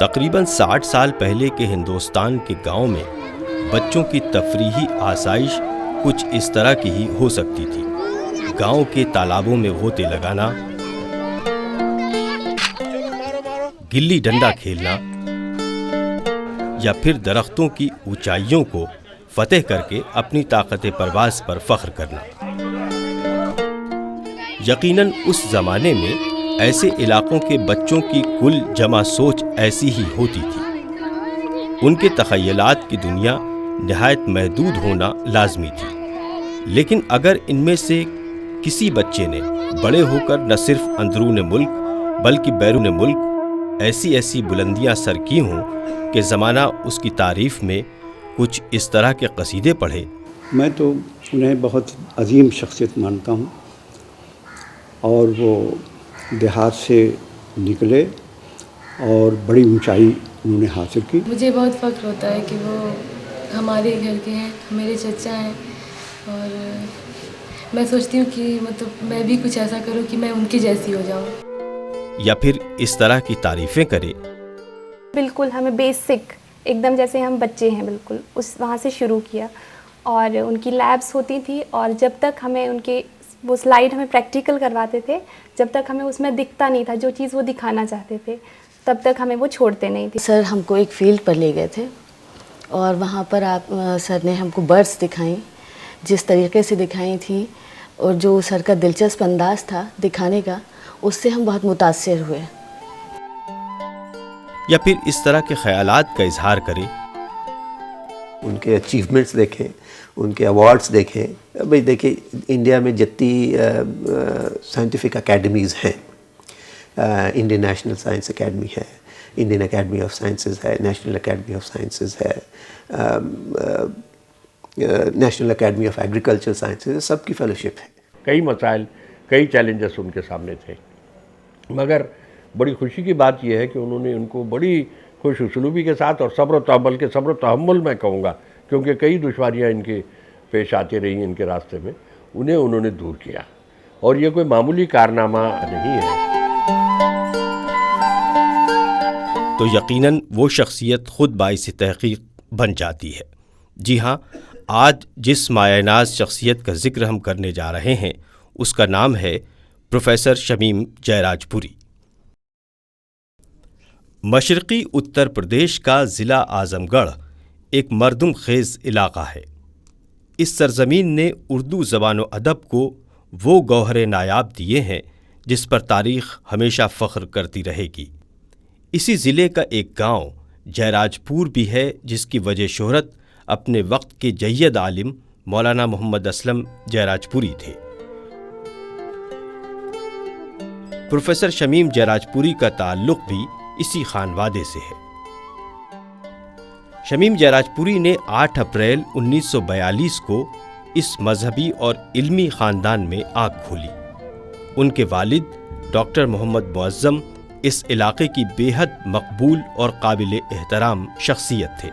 تقریباً 60 سال پہلے کے ہندوستان کے گاؤں میں بچوں کی تفریحی آسائش کچھ اس طرح کی ہی ہو سکتی تھی۔ گاؤں کے تالابوں میں غوطے لگانا، گلی ڈنڈا کھیلنا یا پھر درختوں کی اونچائیوں کو فتح کر کے اپنی طاقت پرواز پر فخر کرنا۔ یقیناً اس زمانے میں ایسے علاقوں کے بچوں کی کل جمع سوچ ایسی ہی ہوتی تھی۔ ان کے تخیلات کی دنیا نہایت محدود ہونا لازمی تھی، لیکن اگر ان میں سے کسی بچے نے بڑے ہو کر نہ صرف اندرون ملک بلکہ بیرون ملک ایسی بلندیاں سر کی ہوں کہ زمانہ اس کی تعریف میں کچھ اس طرح کے قصیدے پڑھے، میں تو انہیں بہت عظیم شخصیت مانتا ہوں، اور وہ دیہات سے نکلے اور بڑی اونچائی انہوں نے حاصل کی۔ مجھے بہت فخر ہوتا ہے کہ وہ ہمارے گھر کے ہیں، میرے چچا ہیں، اور میں سوچتی ہوں کہ مطلب میں بھی کچھ ایسا کروں کہ میں ان کی جیسی ہو جاؤں، یا پھر اس طرح کی تعریفیں کرے۔ بالکل ہمیں بیسک ایک دم جیسے ہم بچے ہیں بالکل اس وہاں سے شروع کیا، اور ان کی لیبس ہوتی تھی، اور جب تک ہمیں ان کے وہ سلائیڈ ہمیں پریکٹیکل کرواتے تھے، جب تک ہمیں اس میں دکھتا نہیں تھا جو چیز وہ دکھانا چاہتے تھے تب تک ہمیں وہ چھوڑتے نہیں تھے۔ سر ہم کو ایک فیلڈ پر لے گئے تھے، اور وہاں پر سر نے ہم کو برڈس دکھائیں، جس طریقے سے دکھائی تھیں اور جو سر کا دلچسپ انداز تھا دکھانے کا، اس سے ہم بہت متاثر ہوئے۔ یا پھر اس طرح کے خیالات کا اظہار کرے۔ ان کے اچیومنٹس دیکھیں، ان کے ایوارڈز دیکھیں۔ بھئی دیکھیں انڈیا میں جتنی سائنٹیفک اکیڈمیز ہیں، انڈین نیشنل سائنس اکیڈمی ہے، انڈین اکیڈمی آف سائنسز ہے، نیشنل اکیڈمی آف سائنسز ہے، National Academy of Agriculture Sciences, سب کی فیلوشپ ہے۔ کئی مسائل، کئی چیلنجز ان کے سامنے تھے، مگر بڑی خوشی کی بات یہ ہے کہ انہوں نے ان کو بڑی خوش اسلوبی کے ساتھ اور صبر و تحمل کے صبر و تحمل میں کہوں گا، کیونکہ کئی دشواریاں ان کے پیش آتی رہی ان کے راستے میں، انہوں نے دور کیا، اور یہ کوئی معمولی کارنامہ نہیں ہے۔ تو یقیناً وہ شخصیت خود باعث تحقیق بن جاتی ہے۔ جی ہاں، آج جس مایہ ناز شخصیت کا ذکر ہم کرنے جا رہے ہیں اس کا نام ہے پروفیسر شمیم جے راج پوری۔ مشرقی اتر پردیش کا ضلع اعظم گڑھ ایک مردم خیز علاقہ ہے۔ اس سرزمین نے اردو زبان و ادب کو وہ گوہر نایاب دیے ہیں جس پر تاریخ ہمیشہ فخر کرتی رہے گی۔ اسی ضلع کا ایک گاؤں جے راج پور بھی ہے جس کی وجہ شہرت اپنے وقت کے جید عالم مولانا محمد اسلم جے راج پوری تھے۔ پروفیسر شمیم جے راج پوری کا تعلق بھی اسی خانوادے سے ہے۔ شمیم جے راج پوری نے 8 اپریل 1942 کو اس مذہبی اور علمی خاندان میں آنکھ کھولی۔ ان کے والد ڈاکٹر محمد معظم اس علاقے کی بے حد مقبول اور قابل احترام شخصیت تھے۔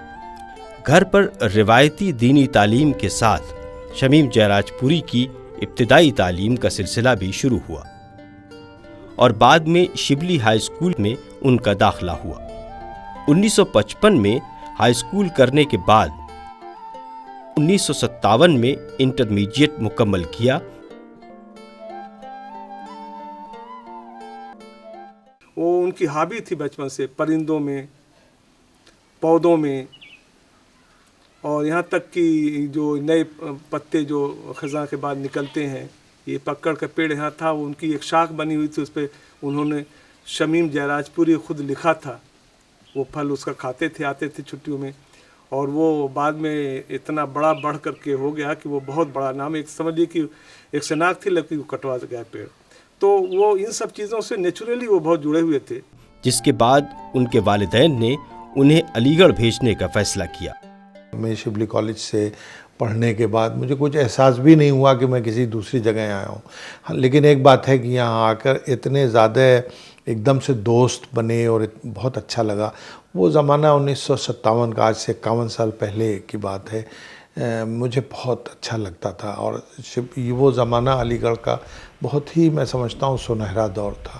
گھر پر روایتی دینی تعلیم کے ساتھ شمیم جے راج پوری کی ابتدائی تعلیم کا سلسلہ بھی شروع ہوا، اور بعد میں شبلی ہائی اسکول میں ان کا داخلہ ہوا۔ 1955 میں ہائی اسکول کرنے کے بعد 1957 میں انٹرمیڈیٹ مکمل کیا۔ وہ ان کی ہابی تھی بچپن سے، پرندوں میں، پودوں میں، اور یہاں تک کہ جو نئے پتے جو خزاں کے بعد نکلتے ہیں، یہ پکڑ کا پیڑ یہاں تھا، ان کی ایک شاخ بنی ہوئی تھی، اس پہ انہوں نے شمیم جے راج پوری خود لکھا تھا۔ وہ پھل اس کا کھاتے تھے، آتے تھے چھٹیوں میں، اور وہ بعد میں اتنا بڑا بڑھ کر کے ہو گیا کہ وہ بہت بڑا نام، ایک سمجھ لیے کہ ایک شناخت تھی، لگتی وہ کٹوا گیا پیڑ۔ تو وہ ان سب چیزوں سے نیچرلی وہ بہت جڑے ہوئے تھے۔ جس کے بعد ان کے والدین نے انہیں علی گڑھ بھیجنے کا فیصلہ کیا۔ میں شبلی کالج سے پڑھنے کے بعد مجھے کچھ احساس بھی نہیں ہوا کہ میں کسی دوسری جگہ آیا ہوں، لیکن ایک بات ہے کہ یہاں آ کر اتنے زیادہ ایک دم سے دوست بنے اور بہت اچھا لگا۔ وہ زمانہ 1957 کا، آج سے 51 سال پہلے کی بات ہے، مجھے بہت اچھا لگتا تھا، اور وہ زمانہ علی گڑھ کا بہت ہی میں سمجھتا ہوں سنہرا دور تھا۔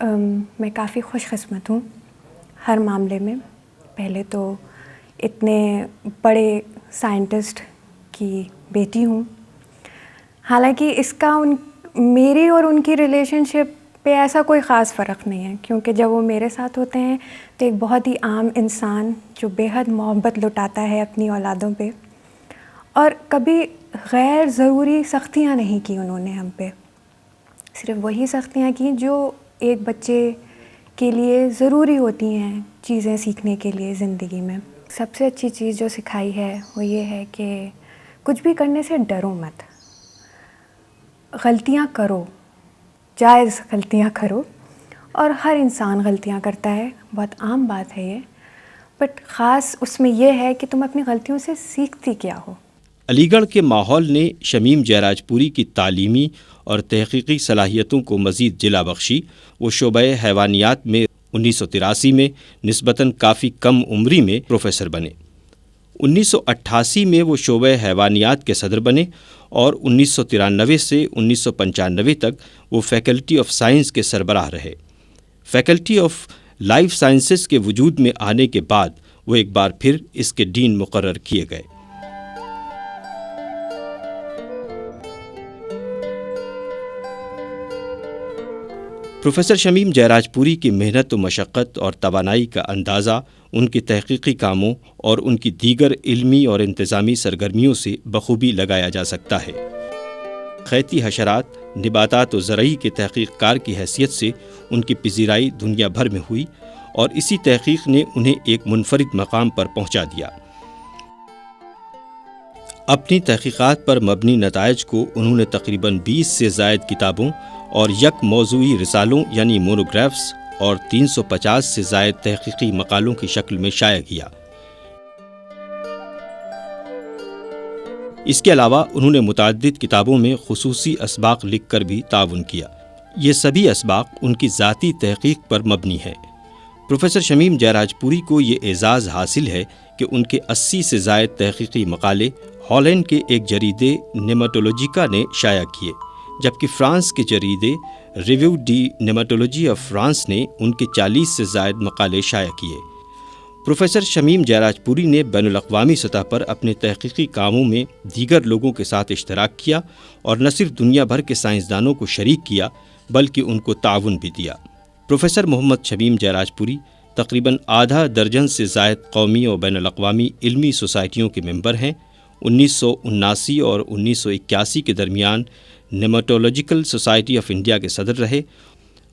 میں کافی خوش قسمت ہوں ہر معاملے میں. پہلے تو اتنے بڑے سائنٹسٹ کی بیٹی ہوں. حالانکہ اس کا میری اور ان کی ریلیشن شپ پہ ایسا کوئی خاص فرق نہیں ہے، کیونکہ جب وہ میرے ساتھ ہوتے ہیں تو ایک بہت ہی عام انسان جو بے حد محبت لٹاتا ہے اپنی اولادوں پہ، اور کبھی غیر ضروری سختیاں نہیں کی انہوں نے ہم پہ. صرف وہی سختیاں کی جو ایک بچے کے لیے ضروری ہوتی ہیں چیزیں سیکھنے کے لیے زندگی میں. سب سے اچھی چیز جو سکھائی ہے وہ یہ ہے کہ کچھ بھی کرنے سے ڈرو مت، غلطیاں کرو، جائز غلطیاں کرو، اور ہر انسان غلطیاں کرتا ہے، بہت عام بات ہے یہ، بٹ خاص اس میں یہ ہے کہ تم اپنی غلطیوں سے سیکھتی کیا ہو. علی گڑھ کے ماحول نے شمیم جیراج پوری کی تعلیمی اور تحقیقی صلاحیتوں کو مزید جلا بخشی. وہ شعبہ حیوانیات میں 1983 میں نسبتاً کافی کم عمری میں پروفیسر بنے. 1988 میں وہ شعبہ حیوانیات کے صدر بنے اور 1993 سے 1995 تک وہ فیکلٹی آف سائنس کے سربراہ رہے. فیکلٹی آف لائف سائنسز کے وجود میں آنے کے بعد وہ ایک بار پھر اس کے ڈین مقرر کیے گئے. پروفیسر شمیم جیراج پوری کی محنت و مشقت اور توانائی کا اندازہ ان کے تحقیقی کاموں اور ان کی دیگر علمی اور انتظامی سرگرمیوں سے بخوبی لگایا جا سکتا ہے. خیتی حشرات، نباتات و زرعی کے تحقیق کار کی حیثیت سے ان کی پذیرائی دنیا بھر میں ہوئی اور اسی تحقیق نے انہیں ایک منفرد مقام پر پہنچا دیا. اپنی تحقیقات پر مبنی نتائج کو انہوں نے تقریباً 20 سے زائد کتابوں اور یک موضوعی رسالوں یعنی مونوگرافس اور 350 سے زائد تحقیقی مقالوں کی شکل میں شائع کیا. اس کے علاوہ انہوں نے متعدد کتابوں میں خصوصی اسباق لکھ کر بھی تعاون کیا. یہ سبھی اسباق ان کی ذاتی تحقیق پر مبنی ہیں. پروفیسر شمیم جیراج پوری کو یہ اعزاز حاصل ہے کہ ان کے 80 سے زائد تحقیقی مقالے ہالینڈ کے ایک جریدے نیماٹولوجیکا نے شائع کیے، جبکہ فرانس کے جریدے ریویو ڈی نیماٹولوجی آف فرانس نے ان کے 40 سے زائد مقالے شائع کیے. پروفیسر شمیم جیراج پوری نے بین الاقوامی سطح پر اپنے تحقیقی کاموں میں دیگر لوگوں کے ساتھ اشتراک کیا اور نہ صرف دنیا بھر کے سائنسدانوں کو شریک کیا بلکہ ان کو تعاون بھی دیا. پروفیسر محمد شمیم جیراج پوری تقریباً آدھا درجن سے زائد قومی اور بین الاقوامی علمی سوسائٹیوں کے ممبر ہیں. 1979 اور 1981 کے درمیان نیماٹولوجیکل سوسائٹی آف انڈیا کے صدر رہے.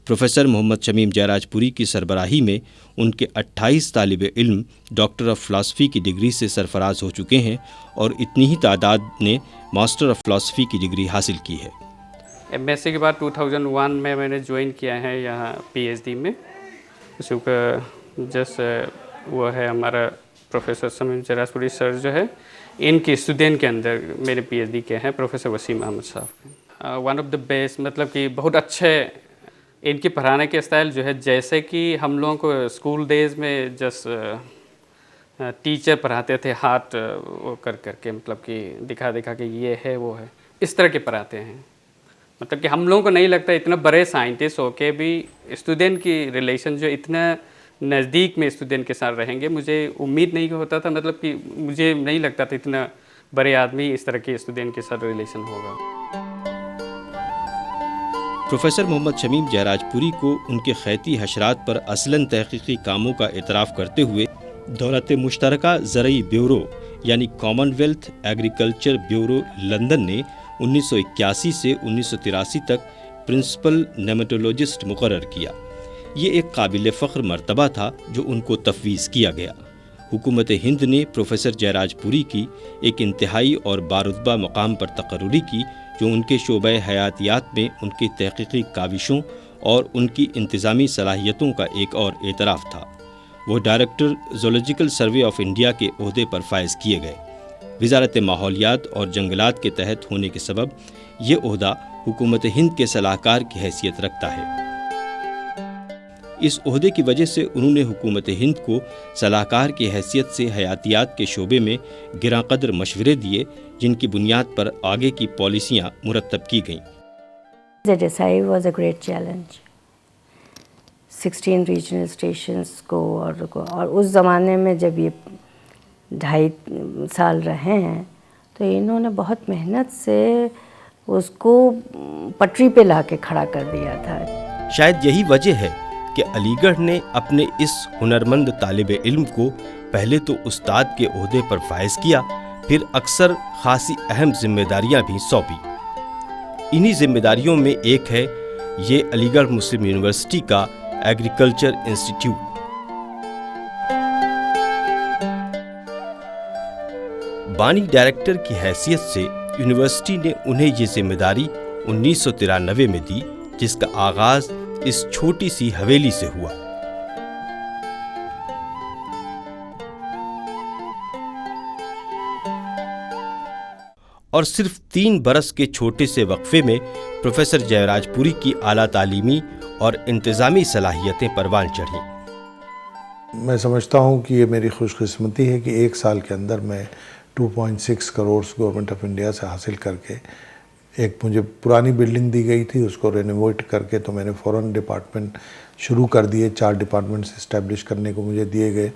پروفیسر محمد شمیم جیراج پوری کی سربراہی میں ان کے 28 طالب علم ڈاکٹر آف فلاسفی کی ڈگری سے سرفراز ہو چکے ہیں اور اتنی ہی تعداد نے ماسٹر آف فلاسفی کی ڈگری حاصل کی ہے. ایم ایس سی کے بعد 2001 میں نے جوائن کیا ہے یہاں پی ایچ ڈی میں. اس کا وہ ہے ہمارا پروفیسر شمیم جیراج پوری سر جو ہے، ان کے اسٹوڈنٹ کے اندر میرے پی ایچ ڈی کے ہیں پروفیسر وسیم احمد صاحب. ون آف دا بیسٹ، مطلب کہ بہت اچھے ان کی پڑھانے کے اسٹائل جو ہے، جیسے کہ ہم لوگوں کو اسکول ڈیز میں ٹیچر پڑھاتے تھے ہاتھ وہ کر کے، مطلب کہ دکھا کے یہ ہے وہ ہے، اس طرح کے پڑھاتے ہیں. مطلب کہ ہم لوگوں کو نہیں لگتا اتنا بڑے سائنٹسٹ ہو کے بھی اسٹوڈنٹ کی ریلیشن جو اتنا نزدیک میں اسٹوڈنٹ کے ساتھ رہیں گے، مجھے امید نہیں ہوتا تھا، مطلب کہ مجھے نہیں لگتا تھا اتنا بڑے آدمی اس طرح کے اسٹوڈنٹ کے ساتھ ریلیشن ہوگا. پروفیسر محمد شمیم جیراج پوری کو ان کے خیتی حشرات پر اصلاً تحقیقی کاموں کا اعتراف کرتے ہوئے دولت مشترکہ زرعی بیورو یعنی common wealth agriculture bureau London نے 1981 سے 1983 تک پرنسپل نیماٹولوجسٹ مقرر کیا. یہ ایک قابل فخر مرتبہ تھا جو ان کو تفویض کیا گیا. حکومت ہند نے پروفیسر جیراج پوری کی ایک انتہائی اور بارتبہ مقام پر تقرری کی جو ان کے شعبہ حیاتیات میں ان کی تحقیقی کاوشوں اور ان کی انتظامی صلاحیتوں کا ایک اور اعتراف تھا. وہ director zoological survey of India کے عہدے پر فائز کیے گئے. وزارت ماحولیات اور جنگلات کے تحت ہونے کے سبب یہ عہدہ حکومت ہند کے صلاح کار کی حیثیت رکھتا ہے. اس عہدے کی وجہ سے انہوں نے حکومت ہند کو صلاح کار کی حیثیت سے حیاتیات کے شعبے میں گراں قدر مشورے دیے جن کی بنیاد پر آگے کی پالیسیاں مرتب کی گئیں. The design was a great challenge. 16 regional stations کو اور اس زمانے میں جب یہ 2.5 سال رہے ہیں تو انہوں نے بہت محنت سے اس کو پٹری پہ لا کے کھڑا کر دیا تھا. شاید یہی وجہ ہے کہ علی گڑھ نے اپنے اس ہنرمند طالب علم کو پہلے تو استاد کے عہدے پر فائز کیا، پھر اکثر خاصی اہم ذمہ داریاں بھی سونپی. انہی ذمہ داریوں میں ایک ہے یہ علی گڑھ مسلم یونیورسٹی کا ایگریکلچر انسٹیٹیوٹ. بانی ڈائریکٹر کی حیثیت سے یونیورسٹی نے انہیں یہ ذمہ داری 1993 میں دی، جس کا آغاز اس چھوٹی سی حویلی سے ہوا. اور صرف 3 برس کے چھوٹے سے وقفے میں پروفیسر جے راج پوری کی اعلیٰ تعلیمی اور انتظامی صلاحیتیں پروان چڑھیں. میں سمجھتا ہوں کہ یہ میری خوش قسمتی ہے کہ 1 سال کے اندر میں 2.6 کروڑ گورنمنٹ آف انڈیا سے حاصل کر کے، ایک مجھے پرانی بلڈنگ دی گئی تھی، اس کو رینوویٹ کر کے تو میں نے فوراً ڈپارٹمنٹ شروع کر دیے. 4 ڈپارٹمنٹس اسٹیبلش کرنے کو مجھے دیے گئے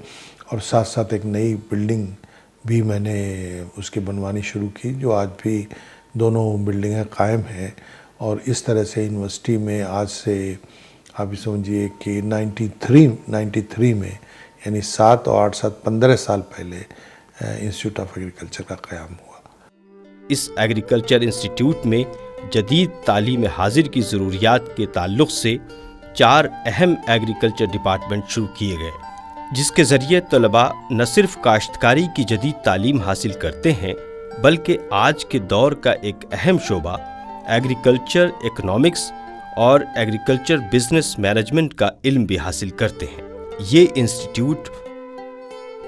اور ساتھ ساتھ ایک نئی بلڈنگ بھی میں نے اس کی بنوانی شروع کی، جو آج بھی دونوں بلڈنگیں قائم ہیں. اور اس طرح سے یونیورسٹی میں آج سے آپ یہ سمجھیے کہ 93 میں یعنی 7 اور 8 7 15 سال پہلے انسٹیٹیوٹ آف ایگریکلچر کا قیام ہوا. اس ایگریکلچر انسٹیٹیوٹ میں جدید تعلیم حاضر کی ضروریات کے تعلق سے 4 اہم ایگریکلچر ڈپارٹمنٹ شروع کیے گئے، جس کے ذریعے طلباء نہ صرف کاشتکاری کی جدید تعلیم حاصل کرتے ہیں بلکہ آج کے دور کا ایک اہم شعبہ ایگریکلچر اکنامکس اور ایگریکلچر بزنس مینجمنٹ کا علم بھی حاصل کرتے ہیں. یہ انسٹیٹیوٹ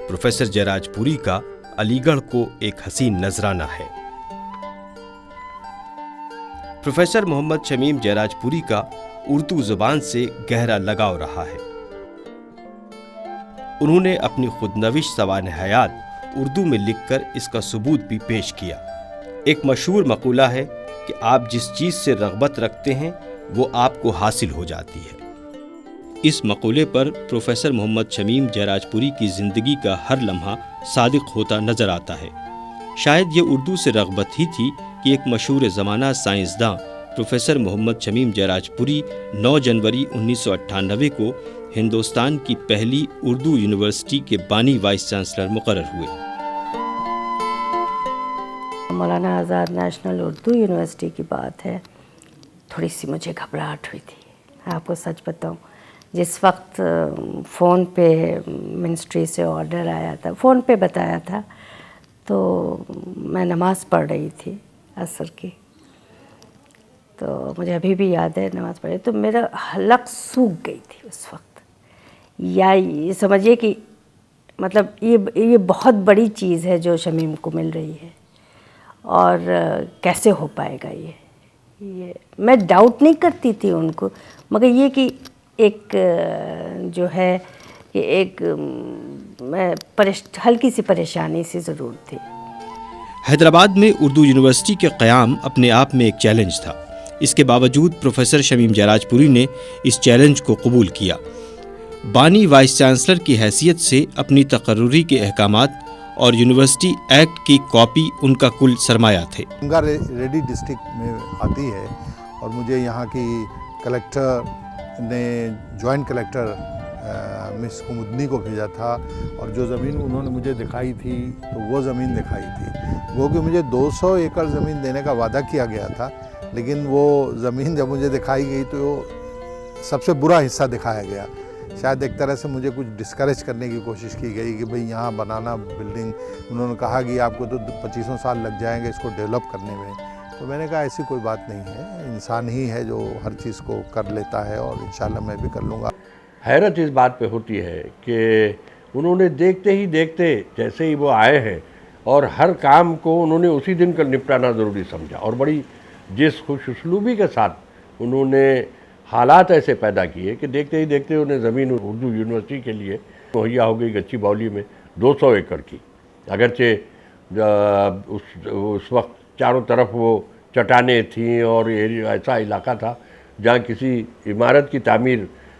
پروفیسر جے راج پوری کا علی گڑھ کو ایک حسین نذرانہ ہے. پروفیسر محمد شمیم جے راج پوری کا اردو زبان سے گہرا لگاؤ رہا ہے. انہوں نے اپنی خودنوش سوانح حیات اردو میں لکھ کر اس کا ثبوت بھی پیش کیا. ایک مشہور مقولہ ہے کہ آپ جس چیز سے رغبت رکھتے ہیں وہ آپ کو حاصل ہو جاتی ہے. اس مقولے پر پروفیسر محمد شمیم جے راج پوری کی زندگی کا ہر لمحہ صادق ہوتا نظر آتا ہے. شاید یہ اردو سے رغبت ہی تھی کہ ایک مشہور زمانہ سائنسداں پروفیسر محمد شمیم جے راج پوری 9 جنوری 1998 کو ہندوستان کی پہلی اردو یونیورسٹی کے بانی وائس چانسلر مقرر ہوئے. مولانا آزاد نیشنل اردو یونیورسٹی کی بات ہے، تھوڑی سی مجھے گھبراہٹ ہوئی تھی. آپ کو سچ بتاؤں، جس وقت فون پہ منسٹری سے آرڈر آیا تھا، فون پہ بتایا تھا، تو میں نماز پڑھ رہی تھی عصر کی، تو مجھے ابھی بھی یاد ہے نماز پڑھی تو میرا حلق سوکھ گئی تھی اس وقت. یا یہ سمجھیے کہ مطلب یہ بہت بڑی چیز ہے جو شمیم کو مل رہی ہے، اور کیسے ہو پائے گا یہ میں ڈاؤٹ نہیں کرتی تھی ان کو، مگر یہ کہ ایک جو ہے کہ ایک ہلکی سی پریشانی سی ضرور تھی. حیدرآباد میں اردو یونیورسٹی کے قیام اپنے آپ میں ایک چیلنج تھا. اس کے باوجود پروفیسر شمیم جے راج پوری نے اس چیلنج کو قبول کیا. بانی وائس چانسلر کی حیثیت سے اپنی تقرری کے احکامات اور یونیورسٹی ایکٹ کی کاپی ان کا کل سرمایہ تھے. گنگا ریڈی ڈسٹرکٹ میں آتی ہے اور مجھے یہاں کی کلیکٹر نے جوائنٹ کلیکٹر مس کمدنی کو بھیجا تھا، اور جو زمین انہوں نے مجھے دکھائی تھی تو وہ زمین دکھائی تھی. وہ کہ مجھے 200 ایکڑ زمین دینے کا وعدہ کیا گیا تھا، لیکن وہ زمین جب مجھے دکھائی گئی تو سب سے برا حصہ دکھایا گیا. شاید ایک طرح سے مجھے کچھ ڈسکریج کرنے کی کوشش کی گئی کہ بھئی یہاں بنانا بلڈنگ، انہوں نے کہا کہ آپ کو تو 25 سال لگ جائیں گے اس کو ڈیولپ کرنے میں. تو میں نے کہا ایسی کوئی بات نہیں ہے، انسان ہی ہے جو ہر چیز کو کر لیتا ہے، اور انشاءاللہ میں بھی کر لوں گا. حیرت اس بات پہ ہوتی ہے کہ انہوں نے دیکھتے ہی دیکھتے جیسے ہی وہ آئے ہیں اور ہر کام کو انہوں نے اسی دن کا نپٹانا ضروری سمجھا، اور بڑی جس خوش اسلوبی کے ساتھ انہوں نے حالات ایسے پیدا کیے کہ دیکھتے ہی دیکھتے انہیں زمین اردو یونیورسٹی کے لیے مہیا ہو گئی گچی باولی میں 200 ایکڑ کی. اگرچہ اس وقت چاروں طرف وہ چٹانیں تھیں اور ایسا علاقہ تھا جہاں کسی عمارت کی تعمیر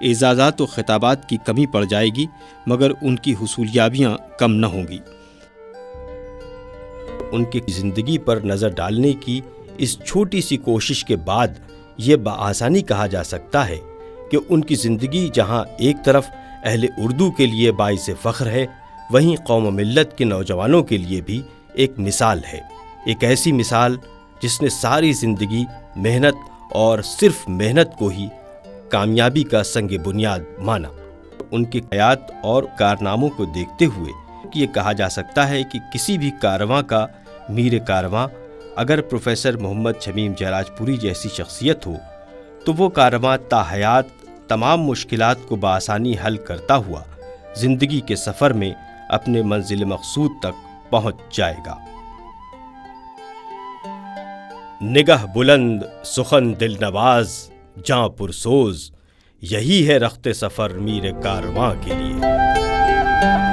اعزازات و خطابات کی کمی پڑ جائے گی مگر ان کی حصولیابیاں کم نہ ہوں گی۔ ان کی زندگی پر نظر ڈالنے کی اس چھوٹی سی کوشش کے بعد یہ بآسانی کہا جا سکتا ہے کہ ان کی زندگی جہاں ایک طرف اہل اردو کے لیے باعث فخر ہے، وہیں قوم و ملت کے نوجوانوں کے لیے بھی ایک مثال ہے، ایک ایسی مثال جس نے ساری زندگی محنت اور صرف محنت کو ہی کامیابی کا سنگ بنیاد مانا۔ ان کی حیات اور کارناموں کو دیکھتے ہوئے یہ کہا جا سکتا ہے کہ کسی بھی کارواں کا میر کارواں اگر پروفیسر محمد شمیم جیراج پوری جیسی شخصیت ہو تو وہ کارواں تا حیات تمام مشکلات کو بآسانی حل کرتا ہوا زندگی کے سفر میں اپنے منزل مقصود تک پہنچ جائے گا۔ نگہ بلند سخن دل نواز جاں پرسوز، یہی ہے رخت سفر میر کارواں کے لیے۔